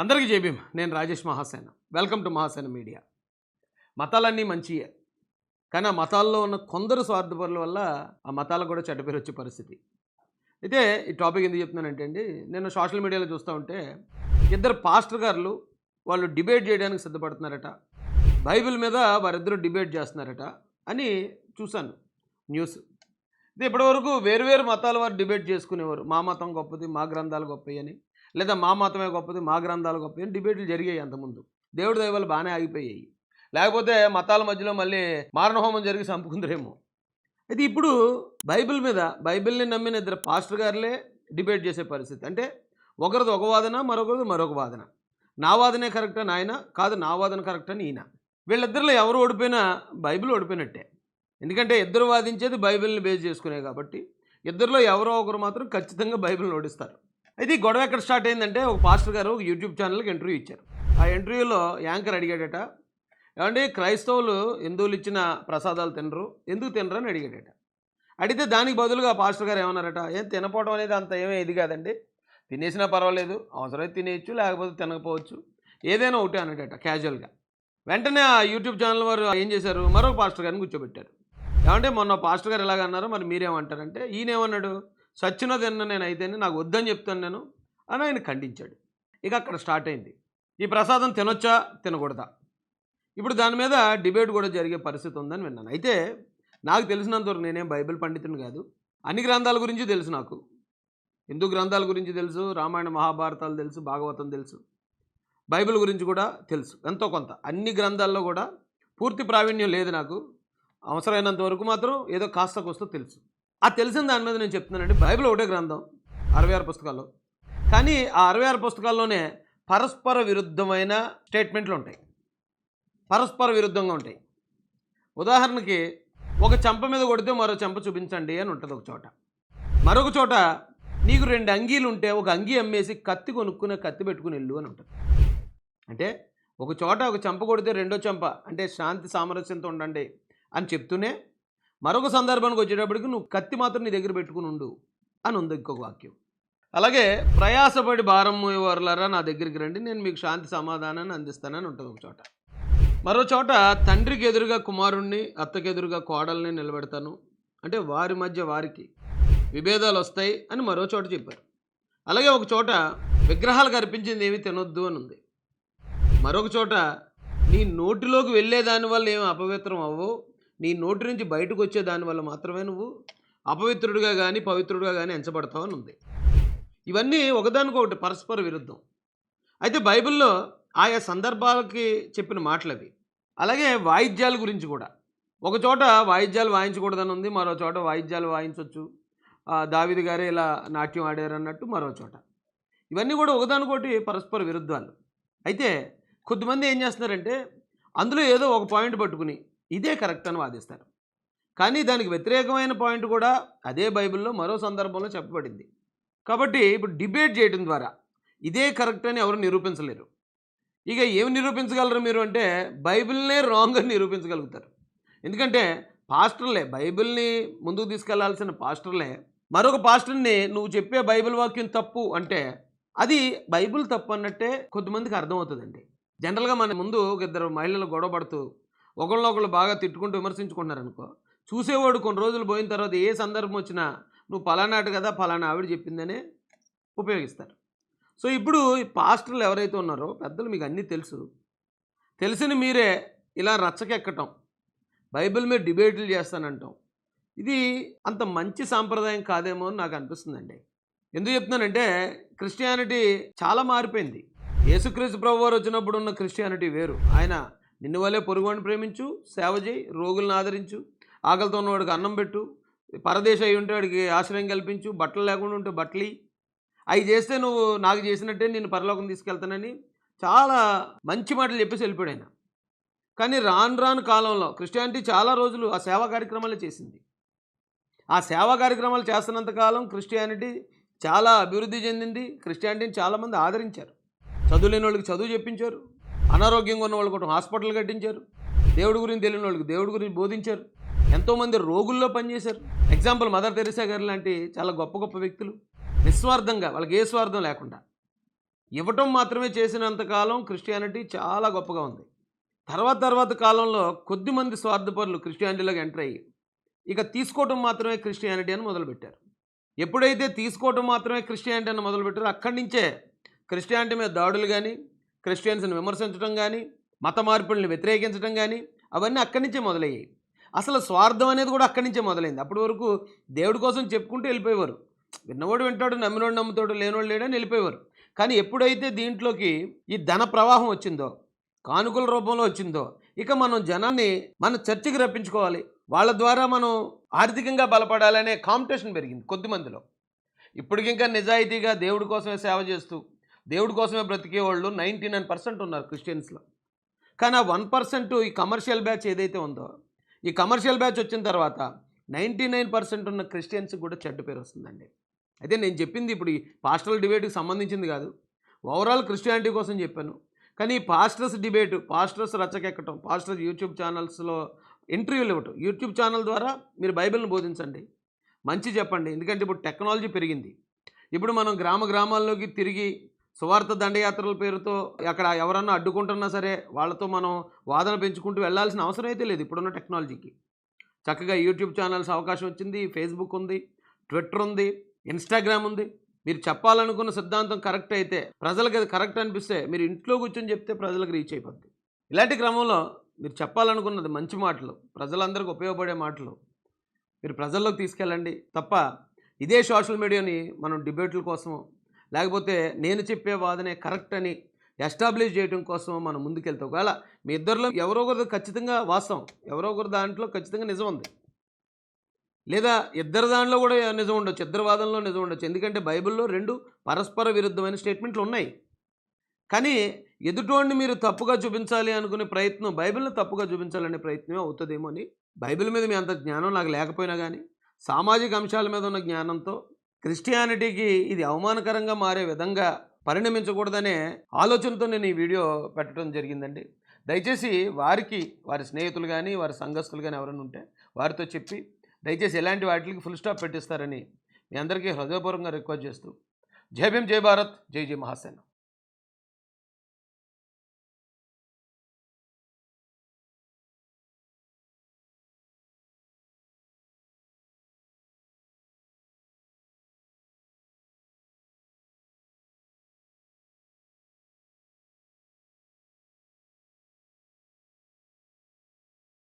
అందరికీ జై భీమ్. నేను Rajesh Mahasena. Welcome to Mahasena media. మతాలన్నీ మంచియే, కానీ ఆ మతాల్లో ఉన్న కొందరు స్వార్థపరుల వల్ల ఆ మతాలకు కూడా చెడ్డ పేరు వచ్చే పరిస్థితి. అయితే ఈ టాపిక్ ఎందుకు చెప్తున్నానంటే అండి, నేను సోషల్ మీడియాలో చూస్తూ ఉంటే ఇద్దరు పాస్టర్ గారులు వాళ్ళు డిబేట్ చేయడానికి సిద్ధపడుతున్నారట. బైబిల్ మీద వారిద్దరూ డిబేట్ చేస్తున్నారట అని చూశాను న్యూస్. ఇది ఇప్పటివరకు వేరు మతాల వారు డిబేట్ చేసుకునేవారు. మా మతం గొప్పది, మా గ్రంథాలు గొప్పవి అని, లేదా మా మతమే గొప్పది, మా గ్రంథాలు గొప్పవి అని డిబేట్లు జరిగాయి అంతకుముందు. దేవుడి దయ వల్ల బాగానే ఆగిపోయాయి. లేకపోతే మతాల మధ్యలో మళ్ళీ మారణహోమం జరిగి చంపుకుందరేమో. అయితే ఇప్పుడు బైబిల్ మీద, బైబిల్ని నమ్మిన ఇద్దరు పాస్టర్ గారులే డిబేట్ చేసే పరిస్థితి. అంటే ఒకరిది ఒక వాదన, మరొకరిది మరొక వాదన. నా వాదనే కరెక్ట్ అని ఆయన, కాదు నా వాదన కరెక్ట్ అని ఈయన. వీళ్ళిద్దరిలో ఎవరు ఓడిపోయినా బైబిల్ ఓడిపోయినట్టే. ఎందుకంటే ఇద్దరు వాదించేది బైబిల్ని బేస్ చేసుకునే కాబట్టి ఇద్దరిలో ఎవరో ఒకరు మాత్రం ఖచ్చితంగా బైబిల్ని ఓడిస్తారు. అయితే ఈ గొడవ ఎక్కడ స్టార్ట్ అయిందంటే, ఒక పాస్టర్ గారు ఒక యూట్యూబ్ ఛానల్కి ఇంటర్వ్యూ ఇచ్చారు. ఆ ఇంటర్వ్యూలో యాంకర్ అడిగాడట, ఏమంటే క్రైస్తవులు హిందువులు ఇచ్చిన ప్రసాదాలు తినరు, ఎందుకు తినరు అని అడిగాడట. అడిగితే దానికి బదులుగా పాస్టర్ గారు ఏమన్నారట, ఏం తినపోవడం అనేది అంత ఏమీ ఇది కాదండి, తినేసినా పర్వాలేదు, అవసరమైతే తినేయచ్చు, లేకపోతే తినకపోవచ్చు, ఏదైనా ఒకటి అన్నాడట క్యాజువల్గా. వెంటనే ఆ యూట్యూబ్ ఛానల్ వారు ఏం చేశారు, మరొక పాస్టర్ గారిని కూర్చోబెట్టారు. ఏమంటే మొన్న పాస్టర్ గారు ఎలాగన్నారు, మరి మీరేమంటారంటే, ఈయనేమన్నాడు, సచ్చిన తిన్న నేను అయితేనే నాకు వద్దని చెప్తాను నేను అని ఆయన ఖండించాడు. ఇక అక్కడ స్టార్ట్ అయింది, ఈ ప్రసాదం తినొచ్చా తినకూడదా. ఇప్పుడు దాని మీద డిబేట్ కూడా జరిగే పరిస్థితి ఉందని విన్నాను. అయితే నాకు తెలిసినంతవరకు, నేనేం బైబిల్ పండితుని కాదు, అన్ని గ్రంథాల గురించి తెలుసు. నాకు హిందూ గ్రంథాల గురించి తెలుసు, రామాయణ మహాభారతాలు తెలుసు, భాగవతం తెలుసు, బైబిల్ గురించి కూడా తెలుసు ఎంతో కొంత. అన్ని గ్రంథాల్లో కూడా పూర్తి ప్రావీణ్యం లేదు నాకు, అవసరమైనంత వరకు మాత్రం ఏదో కాస్త కోస్తో తెలుసు. ఆ తెలిసిన దాని మీద నేను చెప్తున్నానండి. బైబిల్ ఒకటే గ్రంథం, 66 పుస్తకాలు, కానీ ఆ 66 పుస్తకాల్లోనే పరస్పర విరుద్ధమైన స్టేట్మెంట్లు ఉంటాయి, పరస్పర విరుద్ధంగా ఉంటాయి. ఉదాహరణకి, ఒక చెంప మీద కొడితే మరో చెంప చూపించండి అని ఉంటుంది ఒక చోట. మరొక చోట, నీకు 2 అంగీలు ఉంటే ఒక అంగీ అమ్మేసి కత్తి కొనుక్కునే కత్తి పెట్టుకుని వెళ్ళు అని ఉంటుంది. అంటే ఒక చోట ఒక చెంప కొడితే రెండో చెంప అంటే శాంతి సామరస్యంతో ఉండండి అని చెప్తూనే, మరొక సందర్భానికి వచ్చేటప్పటికి నువ్వు కత్తి మాత్రం నీ దగ్గర పెట్టుకుని ఉండు అని ఉంది ఇంకొక వాక్యం. అలాగే, ప్రయాసపడి భారం మోయేవారులారా నా దగ్గరికి రండి, నేను మీకు శాంతి సమాధానాన్ని అందిస్తానని ఉంటుంది ఒక చోట. మరో చోట, తండ్రికి ఎదురుగా కుమారుణ్ణి, అత్తకి ఎదురుగా కోడల్ని నిలబెడతాను, అంటే వారి మధ్య వారికి విభేదాలు వస్తాయి అని మరో చోట చెప్పారు. అలాగే ఒక చోట, విగ్రహాలకు అర్పించింది ఏమీ తినొద్దు అని ఉంది. మరొక చోట, నీ నోటిలోకి వెళ్ళే దానివల్ల ఏమి అపవిత్రం అవ్వవు, నీ నోటి నుంచి బయటకు వచ్చే దానివల్ల మాత్రమే నువ్వు అపవిత్రుడిగా కానీ పవిత్రుడిగా కానీ ఎంచబడతావు అని ఉంది. ఇవన్నీ ఒకదానికొకటి పరస్పర విరుద్ధం. అయితే బైబిల్లో ఆయా సందర్భాలకి చెప్పిన మాటలు అవి. అలాగే వాయిద్యాల గురించి కూడా, ఒక చోట వాయిద్యాలు వాయించకూడదని ఉంది, మరో చోట వాయిద్యాలు వాయించవచ్చు, దావీదు గారే ఇలా నాట్యం ఆడారు అన్నట్టు మరో చోట. ఇవన్నీ కూడా ఒకదానికొకటి పరస్పర విరుద్ధాలు. అయితే కొద్దిమంది ఏం చేస్తున్నారంటే, అందులో ఏదో ఒక పాయింట్ పట్టుకుని ఇదే కరెక్ట్ అని వాదిస్తారు. కానీ దానికి వ్యతిరేకమైన పాయింట్ కూడా అదే బైబిల్లో మరో సందర్భంలో చెప్పబడింది. కాబట్టి ఇప్పుడు డిబేట్ చేయడం ద్వారా ఇదే కరెక్ట్ అని ఎవరు నిరూపించలేరు. ఇక ఏమి నిరూపించగలరు మీరు అంటే, బైబిల్నే రాంగ్ అని నిరూపించగలుగుతారు. ఎందుకంటే పాస్టర్లే, బైబిల్ని ముందుకు తీసుకెళ్లాల్సిన పాస్టర్లే మరొక పాస్టర్ని నువ్వు చెప్పే బైబిల్ వాక్యం తప్పు అంటే అది బైబిల్ తప్పు అన్నట్టే కొద్దిమందికి అర్థమవుతుందండి. జనరల్గా మన ముందు ఒక ఇద్దరు మహిళలు గొడవ పడుతూ ఒకళ్ళొకళ్ళు బాగా తిట్టుకుంటూ విమర్శించుకుంటున్నారనుకో, చూసేవాడు కొన్ని రోజులు పోయిన తర్వాత ఏ సందర్భం వచ్చినా నువ్వు పలానాటు కదా, పలానా ఆవిడ చెప్పిందనే ఉపయోగిస్తారు. సో ఇప్పుడు ఈ పాస్టర్లు ఎవరైతే ఉన్నారో పెద్దలు, మీకు అన్నీ తెలుసు, తెలిసిన మీరే ఇలా రచ్చకెక్కటం, బైబిల్ మీద డిబేట్లు చేస్తానంటాం, ఇది అంత మంచి సాంప్రదాయం కాదేమో అని నాకు అనిపిస్తుందండి. ఎందుకు చెప్తున్నానంటే, క్రిస్టియానిటీ చాలా మారిపోయింది. యేసుక్రీస్తు ప్రభువారు వచ్చినప్పుడు ఉన్న క్రిస్టియానిటీ వేరు. ఆయన నిన్ను వల్లే పొరుగువాడిని ప్రేమించు, సేవ చేయి, రోగులను ఆదరించు, ఆకలితో ఉన్నవాడికి అన్నం పెట్టు, పరదేశి అయి ఉంటే వాడికి ఆశ్రయం కల్పించు, బట్టలు లేకుండా ఉంటే బట్టలు అవి చేస్తే నువ్వు నాకు చేసినట్టే నేను పరలోకం తీసుకెళ్తానని చాలా మంచి మాటలు చెప్పేసి వెళ్ళిపోయాడు ఆయన. కానీ రాను రాను కాలంలో క్రిస్టియానిటీ చాలా రోజులు ఆ సేవా కార్యక్రమాలే చేసింది. ఆ సేవా కార్యక్రమాలు చేస్తున్నంతకాలం క్రిస్టియానిటీ చాలా అభివృద్ధి చెందింది. క్రిస్టియానిటీని చాలామంది ఆదరించారు. చదువు లేని వాళ్ళకి చదువు చెప్పించారు, అనారోగ్యంగా ఉన్న వాళ్ళకి ఒక హాస్పిటల్ కట్టించారు, దేవుడి గురించి తెలియని వాళ్ళకి దేవుడి గురించి బోధించారు, ఎంతోమంది రోగుల్లో పనిచేశారు. ఎగ్జాంపుల్ మదర్ తెరిసా గారు లాంటి చాలా గొప్ప గొప్ప వ్యక్తులు నిస్వార్థంగా, వాళ్ళకి ఏ స్వార్థం లేకుండా ఇవ్వటం మాత్రమే చేసినంతకాలం క్రిస్టియానిటీ చాలా గొప్పగా ఉంది. తర్వాత కాలంలో కొద్దిమంది స్వార్థపరులు క్రిస్టియానిటీలోకి ఎంటర్ అయ్యి ఇక తీసుకోవటం మాత్రమే క్రిస్టియానిటీ అని మొదలుపెట్టారు. ఎప్పుడైతే తీసుకోవటం మాత్రమే క్రిస్టియానిటీ అని మొదలుపెట్టారో అక్కడి నుంచే క్రిస్టియానిటీ మీద దాడులు కానీ, క్రిస్టియన్స్ని విమర్శించడం కానీ, మత మార్పుల్ని వ్యతిరేకించడం కానీ అవన్నీ అక్కడి నుంచే మొదలయ్యాయి. అసలు స్వార్థం అనేది కూడా అక్కడి నుంచే మొదలైంది. అప్పటి వరకు దేవుడి కోసం చెప్పుకుంటూ వెళ్ళిపోయేవారు. విన్నవాడు వింటాడు, నమ్మినోడు నమ్ముతాడు, లేనోడు లేడని వెళ్ళిపోయేవారు. కానీ ఎప్పుడైతే దీంట్లోకి ఈ ధన ప్రవాహం వచ్చిందో, కానుకల రూపంలో వచ్చిందో, ఇక మనం జనాన్ని మన చర్చికి రప్పించుకోవాలి, వాళ్ళ ద్వారా మనం ఆర్థికంగా బలపడాలనే కాంపిటీషన్ పెరిగింది కొద్దిమందిలో. ఇప్పటికింకా నిజాయితీగా దేవుడి కోసమే సేవ చేస్తూ దేవుడి కోసమే బ్రతికే వాళ్ళు 99% ఉన్నారు క్రిస్టియన్స్లో. కానీ ఆ 1% ఈ కమర్షియల్ బ్యాచ్ ఏదైతే ఉందో, ఈ కమర్షియల్ బ్యాచ్ వచ్చిన తర్వాత 99% ఉన్న క్రిస్టియన్స్కి కూడా చెడ్డ పేరు వస్తుందండి. అయితే నేను చెప్పింది ఇప్పుడు ఈ పాస్టరల్ డిబేట్కి సంబంధించింది కాదు, ఓవరాల్ క్రిస్టియానిటీ కోసం చెప్పాను. కానీ ఈ పాస్టర్స్ డిబేటు, పాస్టర్స్ రచ్చకెక్కటం, పాస్టర్స్ యూట్యూబ్ ఛానల్స్లో ఇంటర్వ్యూలు ఇవ్వటం, యూట్యూబ్ ఛానల్ ద్వారా మీరు బైబిల్ని బోధించండి, మంచి చెప్పండి. ఎందుకంటే ఇప్పుడు టెక్నాలజీ పెరిగింది. ఇప్పుడు మనం గ్రామాల్లోకి తిరిగి సువార్త దండయాత్రల పేరుతో అక్కడ ఎవరన్నా అడ్డుకుంటున్నా సరే వాళ్ళతో మనం వాదన పెంచుకుంటూ వెళ్ళాల్సిన అవసరం అయితే లేదు. ఇప్పుడున్న టెక్నాలజీకి చక్కగా యూట్యూబ్ ఛానల్స్ అవకాశం వచ్చింది, ఫేస్బుక్ ఉంది, ట్విట్టర్ ఉంది, ఇన్స్టాగ్రామ్ ఉంది. మీరు చెప్పాలనుకున్న సిద్ధాంతం కరెక్ట్ అయితే, ప్రజలకు అది కరెక్ట్ అనిపిస్తే మీరు ఇంట్లో కూర్చొని చెప్తే ప్రజలకు రీచ్ అయిపోద్ది. ఇలాంటి క్రమంలో మీరు చెప్పాలనుకున్నది మంచి మాటలు, ప్రజలందరికీ ఉపయోగపడే మాటలు మీరు ప్రజల్లోకి తీసుకెళ్ళండి తప్ప ఇదే సోషల్ మీడియాని మనం డిబేట్ల కోసమో లేకపోతే నేను చెప్పే వాదనే కరెక్ట్ అని ఎస్టాబ్లిష్ చేయడం కోసం మనం ముందుకెళ్తాం. ఒకవేళ మీ ఇద్దరిలో ఎవరో ఒకరు ఖచ్చితంగా వాస్తవం, ఎవరో ఒకరు దాంట్లో ఖచ్చితంగా నిజం ఉంది, లేదా ఇద్దరు దాంట్లో కూడా నిజం ఉండొచ్చు, ఇద్దరు వాదనలో నిజం ఉండొచ్చు. ఎందుకంటే బైబిల్లో 2 పరస్పర విరుద్ధమైన స్టేట్మెంట్లు ఉన్నాయి. కానీ ఎదుటోడిని మీరు తప్పుగా చూపించాలి అనుకునే ప్రయత్నం, బైబిల్ని తప్పుగా చూపించాలనే ప్రయత్నమే అవుతుందేమో అని, బైబిల్ మీద మీ అంత జ్ఞానం నాకు లేకపోయినా కానీ సామాజిక అంశాల మీద ఉన్న జ్ఞానంతో క్రిస్టియానిటీకి ఇది అవమానకరంగా మారే విధంగా పరిణమించకూడదనే ఆలోచనతో నేను ఈ వీడియో పెట్టడం జరిగిందండి. దయచేసి వారికి, వారి స్నేహితులు కానీ వారి సంఘస్థులు కానీ ఎవరైనా ఉంటే వారితో చెప్పి దయచేసి ఎలాంటి వాటికి ఫుల్ స్టాప్ పెట్టిస్తారని మీ అందరికీ హృదయపూర్వకంగా రిక్వెస్ట్ చేస్తూ, జై భీమ్, జై భారత్, జై జై మహాసేన.